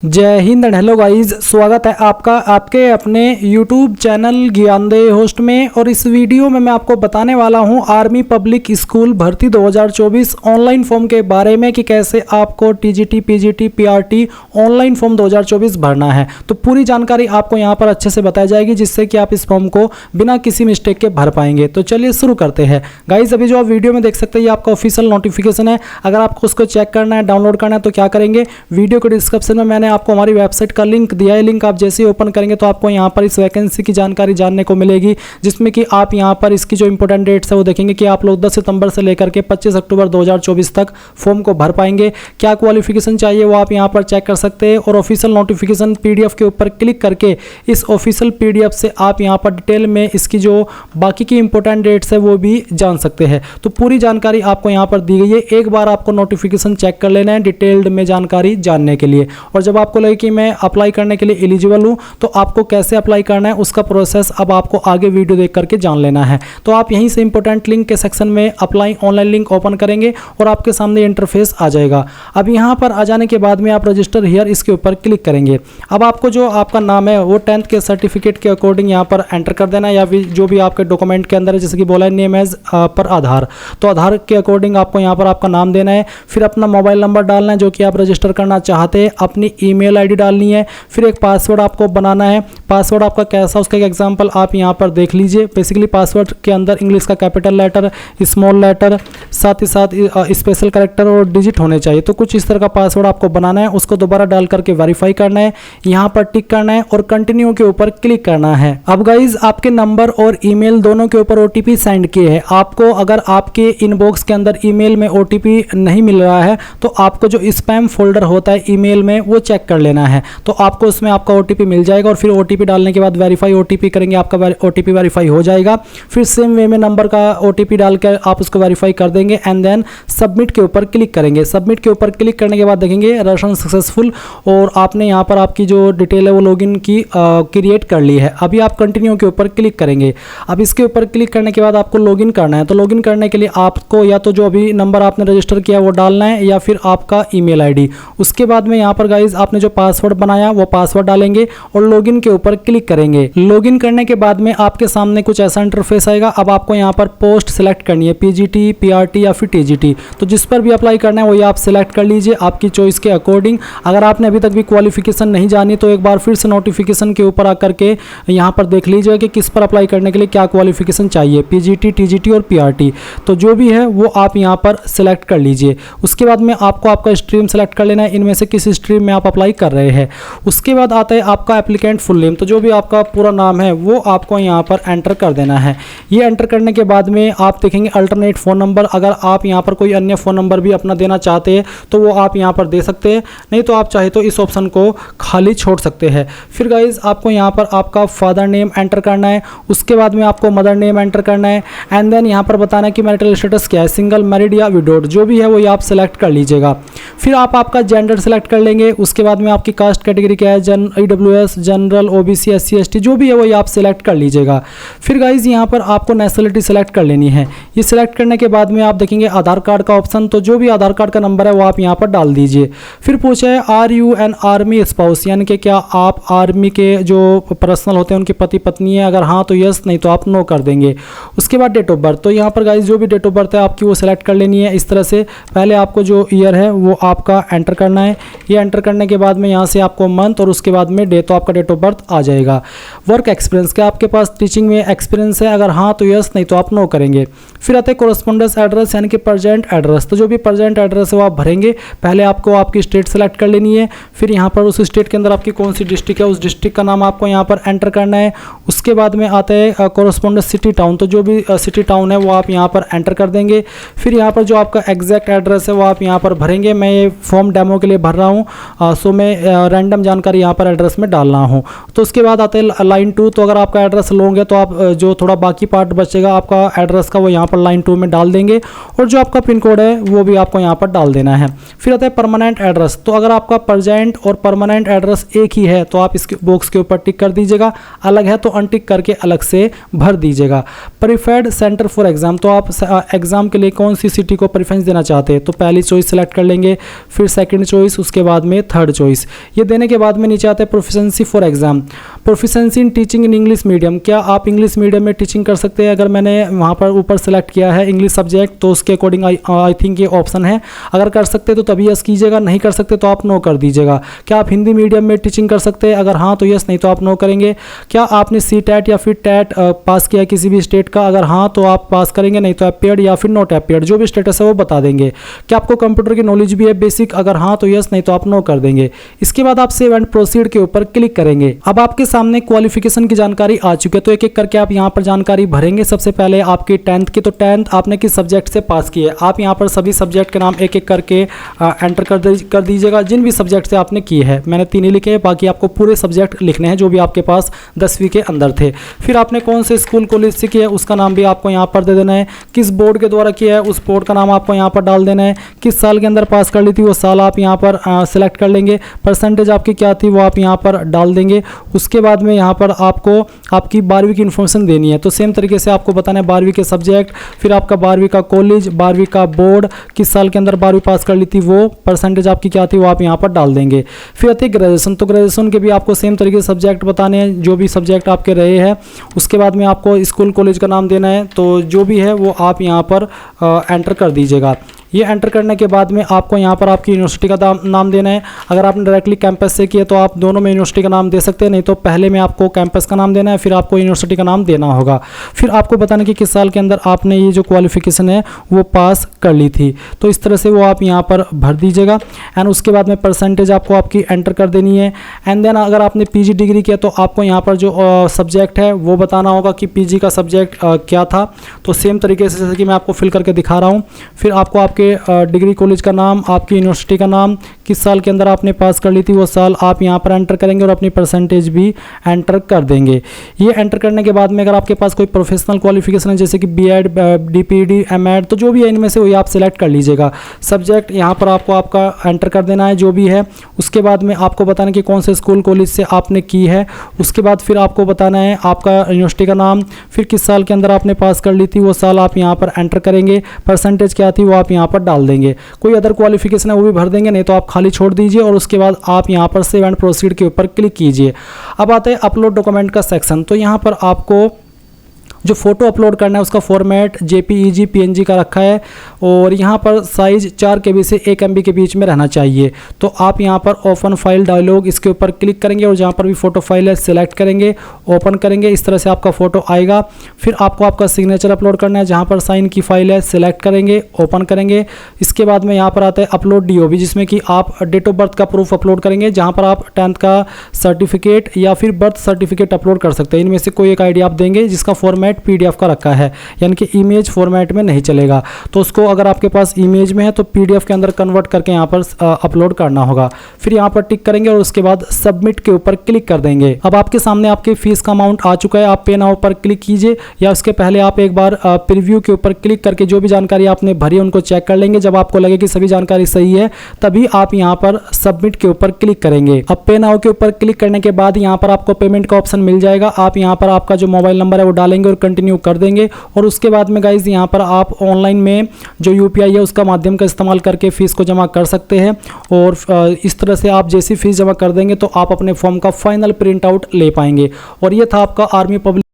जय Hind and hello guys, स्वागत है आपका आपके अपने YouTube चैनल ज्ञानदेह होस्ट में। और इस वीडियो में मैं आपको बताने वाला हूं आर्मी पब्लिक स्कूल भर्ती 2024 ऑनलाइन फॉर्म के बारे में कि कैसे आपको TGT, PGT, PRT online form 2024 भरना है। तो पूरी जानकारी आपको यहां पर अच्छे से बताई जाएगी जिससे कि आप इस फॉर्म को बिना किसी मिस्टेक के भर पाएंगे। तो चलिए शुरू करते हैं गाइस। अभी जो आप वीडियो में देख सकते हैं ये आपका ऑफिशियल नोटिफिकेशन है। अगर आपको उसको चेक करना है, डाउनलोड करना है तो क्या करेंगे, वीडियो के डिस्क्रिप्शन में मैंने आपको हमारी वेबसाइट का लिंक दिया है। लिंक आप जैसे ही ओपन करेंगे तो आपको यहाँ पर इस वैकेंसी की जानकारी जानने को मिलेगी, जिसमें कि आप यहाँ पर इसकी जो इंपॉर्टेंट डेट्स है वो देखेंगे कि आप लोग 10 सितंबर से लेकर के 25 अक्टूबर 2024 तक फॉर्म को भर पाएंगे। क्या क्वालिफिकेशन चाहिए वो आप यहाँ पर चेक कर सकते हैं। और ऑफिशियल नोटिफिकेशन पीडीएफ के ऊपर क्लिक करके इस ऑफिशियल पीडीएफ से आप यहाँ पर डिटेल में इसकी जो बाकी की इंपॉर्टेंट डेट्स है वो भी जान सकते हैं। तो पूरी जानकारी आपको यहाँ पर दी गई है। एक बार आपको नोटिफिकेशन चेक कर लेना है डिटेल्ड में जानकारी जानने के लिए। और जब आपको लगे कि मैं अप्लाई करने के लिए एलिजिबल हूं तो आपको कैसे अप्लाई करना है उसका प्रोसेस अब आपको आगे वीडियो देख करके जान लेना है। तो आप यहीं से इंपॉर्टेंट लिंक के सेक्शन में अप्लाई ऑनलाइन लिंक ओपन करेंगे और आपके सामने इंटरफेस आ जाएगा। अब यहां पर आ जाने के बाद में आप रजिस्टर हियर इसके ऊपर क्लिक करेंगे। अब आपको जो आपका नाम है वो 10th के सर्टिफिकेट के अकॉर्डिंग यहां पर एंटर कर देना है, या जो भी आपके डॉक्यूमेंट के अंदर है, जैसे कि बोला है नेम एज पर आधार, तो आधार के अकॉर्डिंग आपको यहां पर आपका नाम देना है। फिर अपना मोबाइल नंबर डालना है जो कि आप रजिस्टर करना चाहते हैं, अपनी ईमेल आईडी डालनी है, फिर एक पासवर्ड आपको बनाना है। पासवर्ड आपका कैसा, उसका एक एग्जांपल आप यहाँ पर देख लीजिए। बेसिकली पासवर्ड के अंदर इंग्लिश का कैपिटल लेटर, स्मॉल लेटर, साथ ही साथ स्पेशल कैरेक्टर और डिजिट होने चाहिए। तो कुछ इस तरह का पासवर्ड आपको बनाना है, उसको दोबारा डाल करके वेरीफाई करना है, यहाँ पर टिक करना है और कंटिन्यू के ऊपर क्लिक करना है। अब गाइज आपके नंबर और ईमेल दोनों के ऊपर ओटीपी सेंड किए हैं आपको। अगर आपके इनबॉक्स के अंदर ईमेल में ओटीपी नहीं मिल रहा है तो आपको जो स्पैम फोल्डर होता है ईमेल में वो चेक कर लेना है। तो आपको उसमें आपका ओटीपी मिल जाएगा और फिर ओटीपी डालने के बाद वेरीफाई ओटीपी करेंगे, आपका ओटीपी वेरीफाई हो जाएगा। फिर सेम वे में नंबर का ओटीपी डालकर आप उसको वेरीफाई कर देंगे एंड देन सबमिट के ऊपर क्लिक करेंगे। सबमिट के ऊपर क्लिक करने के बाद देखेंगे रजिस्ट्रेशन सक्सेसफुल और आपने यहाँ पर आपकी जो डिटेल है वो लॉगिन की क्रिएट कर ली है। अभी आप कंटिन्यू के ऊपर क्लिक करेंगे। अब इसके ऊपर क्लिक करने के बाद आपको लॉगिन करना है। तो लॉगिन करने के लिए आपको या तो जो अभी नंबर आपने रजिस्टर किया वो डालना है या फिर आपका ईमेल आईडी। उसके बाद में यहाँ पर गाइज आपने जो पासवर्ड बनाया वो पासवर्ड डालेंगे और लॉगिन के ऊपर क्लिक करेंगे। लॉगिन करने के बाद में आपके सामने कुछ ऐसा इंटरफेस आएगा। अब आपको यहाँ पर पोस्ट सेलेक्ट करनी है, पीजीटी, पीआरटी या फिर टीजीटी। तो जिस पर भी अप्लाई करना है वही आप सिलेक्ट कर लीजिए आपकी चॉइस के अकॉर्डिंग। अगर आपने अभी तक भी क्वालिफिकेशन नहीं जानी तो एक बार फिर से नोटिफिकेशन के ऊपर आकर के यहाँ पर देख लीजिए कि किस पर अप्लाई करने के लिए क्या क्वालिफिकेशन चाहिए, पीजीटी, टीजीटी और पीआरटी। तो जो भी है वो आप यहाँ पर सिलेक्ट कर लीजिए। उसके बाद में आपको आपका स्ट्रीम सेलेक्ट कर लेना है, इनमें से किस स्ट्रीम में आप अप्लाई कर रहे हैं। उसके बाद आता है आपका एप्लीकेंट फुल नेम। तो जो भी आपका पूरा नाम है वो आपको यहाँ पर एंटर कर देना है। ये एंटर करने के बाद में आप देखेंगे अल्टरनेट फ़ोन नंबर। अगर आप यहाँ पर कोई अन्य फ़ोन नंबर भी अपना देना चाहते हैं तो वो आप यहाँ पर दे सकते हैं, नहीं तो आप चाहे तो इस ऑप्शन को खाली छोड़ सकते हैं। फिर गाइज आपको यहाँ पर आपका फादर नेम एंटर करना है। उसके बाद में आपको मदर नेम एंटर करना है एंड देन यहाँ पर बताना है कि मैरिटल स्टेटस क्या है, सिंगल, मैरिड या विडोड, जो भी है वो आप सिलेक्ट कर लीजिएगा। फिर आप आपका जेंडर सेलेक्ट कर लेंगे। उसके बाद में आपकी कास्ट कैटेगरी क्या है, EWS, general, OBC, SC, ST, जो भी है वो आप सिलेक्ट कर लीजिएगा। फिर गाइज यहाँ पर आपको नेशनलिटी सेलेक्ट कर लेनी है। ये सिलेक्ट करने के बाद में आप देखेंगे आधार कार्ड का ऑप्शन। तो जो भी आधार कार्ड का नंबर है वो आप यहाँ पर डाल दीजिए। फिर पूछे है are you an army spouse, यानी कि क्या आप आर्मी के जो पर्सनल होते हैं उनके पति पत्नी है। अगर हाँ तो यस, नहीं तो आप नो कर देंगे। उसके बाद डेट ऑफ बर्थ। तो यहाँ पर गाइज जो भी डेट ऑफ बर्थ है आपकी वो सिलेक्ट कर लेनी है। इस तरह से पहले आपको जो ईयर है वो आपका एंटर करना है। ये एंटर करने के बाद में यहाँ से आपको मंथ और उसके बाद में डे, तो आपका डेट ऑफ बर्थ आ जाएगा। वर्क एक्सपीरियंस, क्या आपके पास टीचिंग में एक्सपीरियंस है। अगर हाँ तो यस, नहीं तो आप नो करेंगे। फिर आते हैं कोरस्पोंडेंस एड्रेस, यानी कि प्रेजेंट एड्रेस। तो जो भी प्रेजेंट एड्रेस है वो आप भरेंगे। पहले आपको आपकी स्टेट सेलेक्ट कर लेनी है। फिर यहाँ पर उस स्टेट के अंदर आपकी कौन सी डिस्ट्रिक्ट है उस डिस्ट्रिक्ट का नाम आपको यहाँ पर एंटर करना है। उसके बाद में आता है कोरस्पोंडेंस सिटी टाउन। तो जो भी सिटी टाउन है वो आप यहाँ पर एंटर कर देंगे। फिर यहाँ पर जो आपका एग्जैक्ट एड्रेस है वो आप यहाँ पर भरेंगे। मैं ये फॉर्म डेमो के लिए भर रहा हूँ सो मैं रैंडम जानकारी यहाँ पर एड्रेस में डाल रहा हूँ। तो उसके बाद आते हैं लाइन 2। तो अगर आपका एड्रेस लॉन्ग है तो आप जो थोड़ा बाकी पार्ट बचेगा आपका एड्रेस का वो यहाँ पर लाइन 2 में डाल देंगे और जो आपका पिन कोड है वो भी आपको यहाँ पर डाल देना है। फिर आता है परमानेंट एड्रेस। तो अगर आपका प्रेजेंट और परमानेंट एड्रेस एक ही है तो आप इस बॉक्स के ऊपर टिक कर दीजिएगा, अलग है तो अनटिक करके अलग से भर दीजिएगा। Preferred centre for exam. तो आप एग्जाम के लिए कौन सी सिटी को प्रेफरेंस देना चाहते हैं तो पहली चॉइस सेलेक्ट कर लेंगे, फिर सेकंड चॉइस, उसके बाद में थर्ड चॉइस। ये देने के बाद में नीचे आता है proficiency for exam, proficiency in teaching in English medium, क्या आप इंग्लिश मीडियम में टीचिंग कर सकते हैं। अगर मैंने वहाँ पर ऊपर सेलेक्ट किया है इंग्लिश सब्जेक्ट तो उसके अकॉर्डिंग आई थिंक ये ऑप्शन है। अगर कर सकते तो तभी यस कीजिएगा, नहीं कर सकते तो आप नो कर दीजिएगा। क्या आप हिंदी मीडियम में टीचिंग कर सकते हैं, अगर हाँ तो यस, नहीं तो आप नो करेंगे। क्या आपने CTET या फिर टेट पास किया किसी भी स्टेट का, अगर हाँ तो आप पास करेंगे, नहीं तो अपेयर्ड या फिर नॉट अपेयर्ड, जो भी स्टेटस है वो बता देंगे। क्या आपको कंप्यूटर की नॉलेज भी है बेसिक, अगर हाँ तो यस, नहीं तो आप नो कर देंगे। इसके बाद आप सेव एंड प्रोसीड के ऊपर क्लिक करेंगे। अब आपके सामने क्वालिफिकेशन की जानकारी आ चुकी है, तो एक एक करके आप यहाँ पर जानकारी भरेंगे। सबसे पहले आपकी 10th की, तो 10th आपने किस सब्जेक्ट से पास की है, आप यहाँ पर सभी सब्जेक्ट के नाम एक एक करके एंटर कर दीजिएगा, जिन भी सब्जेक्ट से आपने की है। मैंने 3 ही लिखे हैं, बाकी आपको पूरे सब्जेक्ट लिखने हैं जो भी आपके पास 10वीं के अंदर थे। फिर आपने कौन से स्कूल कॉलेज से किया है उसका नाम भी आपको यहाँ पर दे देना है। किस बोर्ड के द्वारा किया है उस बोर्ड का नाम आपको यहाँ पर डाल देना है। किस साल के अंदर पास कर ली थी वो साल आप यहाँ पर सिलेक्ट कर लेंगे। परसेंटेज आपकी क्या थी वो आप यहाँ पर डाल देंगे। उसके बाद में यहाँ पर आपको आपकी 12वीं की इन्फॉर्मेशन देनी है, तो सेम तरीके से आपको बताना है 12वीं के सब्जेक्ट, फिर आपका 12वीं का कॉलेज, 12वीं का बोर्ड, किस साल के अंदर 12वीं पास कर ली थी वो, परसेंटेज आपकी क्या थी वो आप यहाँ पर डाल देंगे। फिर आती है ग्रेजुएशन, तो ग्रेजुएशन के भी आपको सेम तरीके से सब्जेक्ट बताने हैं, जो भी सब्जेक्ट आपके रहे हैं। उसके बाद में आपको स्कूल कॉलेज का नाम देना है, तो जो भी है वो आप यहाँ पर एंटर कर दीजिएगा। ये एंटर करने के बाद में आपको यहाँ पर आपकी यूनिवर्सिटी का नाम देना है। अगर आपने डायरेक्टली कैंपस से किया तो आप दोनों में यूनिवर्सिटी का नाम दे सकते हैं, नहीं तो पहले में आपको कैंपस का नाम देना है, फिर आपको यूनिवर्सिटी का नाम देना होगा। फिर आपको बताना कि किस साल के अंदर आपने ये जो क्वालिफिकेशन है वो पास कर ली थी, तो इस तरह से वो आप यहाँ पर भर दीजिएगा। एंड उसके बाद में परसेंटेज आपको आपकी एंटर कर देनी है। एंड देन अगर आपने PG डिग्री किया तो आपको यहाँ पर जो सब्जेक्ट है वो बताना होगा कि PG का सब्जेक्ट क्या था। तो सेम तरीके से जैसे कि मैं आपको फिल करके दिखा रहा हूँ। फिर आपको आपके डिग्री कॉलेज का नाम, आपकी यूनिवर्सिटी का नाम, किस साल के अंदर आपने पास कर ली थी वो साल आप यहाँ पर एंटर करेंगे और अपनी परसेंटेज भी एंटर कर देंगे। ये एंटर करने के बाद में अगर आपके पास कोई प्रोफेशनल क्वालिफिकेशन है जैसे कि B.Ed, DPED, M.Ed, तो जो भी है इनमें से वही आप सिलेक्ट कर लीजिएगा। सब्जेक्ट यहाँ पर आपको आपका एंटर कर देना है जो भी है। उसके बाद में आपको बताना कि कौन से स्कूल कॉलेज से आपने की है। उसके बाद फिर आपको बताना है आपका यूनिवर्सिटी का नाम, फिर किस साल के अंदर आपने पास कर ली थी वो साल आप यहाँ पर एंटर करेंगे। परसेंटेज क्या थी वो आप यहाँ पर डाल देंगे। कोई अदर क्वालिफिकेशन है वो भी भर देंगे, नहीं तो आप खाली छोड़ दीजिए और उसके बाद आप यहाँ पर सेव एंड प्रोसीड के ऊपर क्लिक कीजिए। अब आता है अपलोड डॉक्यूमेंट का सेक्शन, तो यहाँ पर आपको जो फोटो अपलोड करना है उसका फॉर्मेट JPEG PNG का रखा है और यहाँ पर साइज़ 4 KB से 1 MB के बीच में रहना चाहिए। तो आप यहाँ पर ओपन फाइल डायलॉग इसके ऊपर क्लिक करेंगे और जहाँ पर भी फ़ोटो फाइल है सिलेक्ट करेंगे, ओपन करेंगे, इस तरह से आपका फ़ोटो आएगा। फिर आपको आपका सिग्नेचर अपलोड करना है, जहाँ पर साइन की फाइल है सिलेक्ट करेंगे, ओपन करेंगे। इसके बाद में यहाँ पर आता है अपलोड DOB, जिसमें कि आप डेट ऑफ बर्थ का प्रूफ अपलोड करेंगे, जहाँ पर आप 10th का सर्टिफिकेट या फिर बर्थ सर्टिफिकेट अपलोड कर सकते हैं। इनमें से कोई एक ID आप देंगे जिसका फॉर्मेट PDF का रखा है, यानी कि इमेज फॉर्मेट में नहीं चलेगा। तो उसको अगर आपके पास इमेज में है तो PDF के अंदर कन्वर्ट करके यहाँ पर अपलोड करना होगा। फिर यहाँ पर टिक करेंगे और उसके बाद सबमिट के ऊपर क्लिक कर देंगे। अब आपके सामने आपके फीस का अमाउंट आ चुका है। आप पे नाउ पर क्लिक कीजिए, या उसके पहले आप एक बार प्रीव्यू के ऊपर क्लिक करके जो भी जानकारी आपने भरी है उनको चेक कर लेंगे। जब आपको लगे कि सभी जानकारी सही है तभी आप यहाँ पर सबमिट के ऊपर क्लिक करेंगे। अब पे नाउ के ऊपर क्लिक करने के बाद यहाँ पर आपको पेमेंट का ऑप्शन मिल जाएगा। आप यहाँ पर आपका जो मोबाइल नंबर है वो डालेंगे और कंटिन्यू कर देंगे। और उसके बाद में गाइज यहाँ पर आप ऑनलाइन में जो UPI है उसका माध्यम का इस्तेमाल करके फीस को जमा कर सकते हैं। और इस तरह से आप जैसी फीस जमा कर देंगे तो आप अपने फॉर्म का फाइनल प्रिंट आउट ले पाएंगे। और ये था आपका आर्मी पब्लिक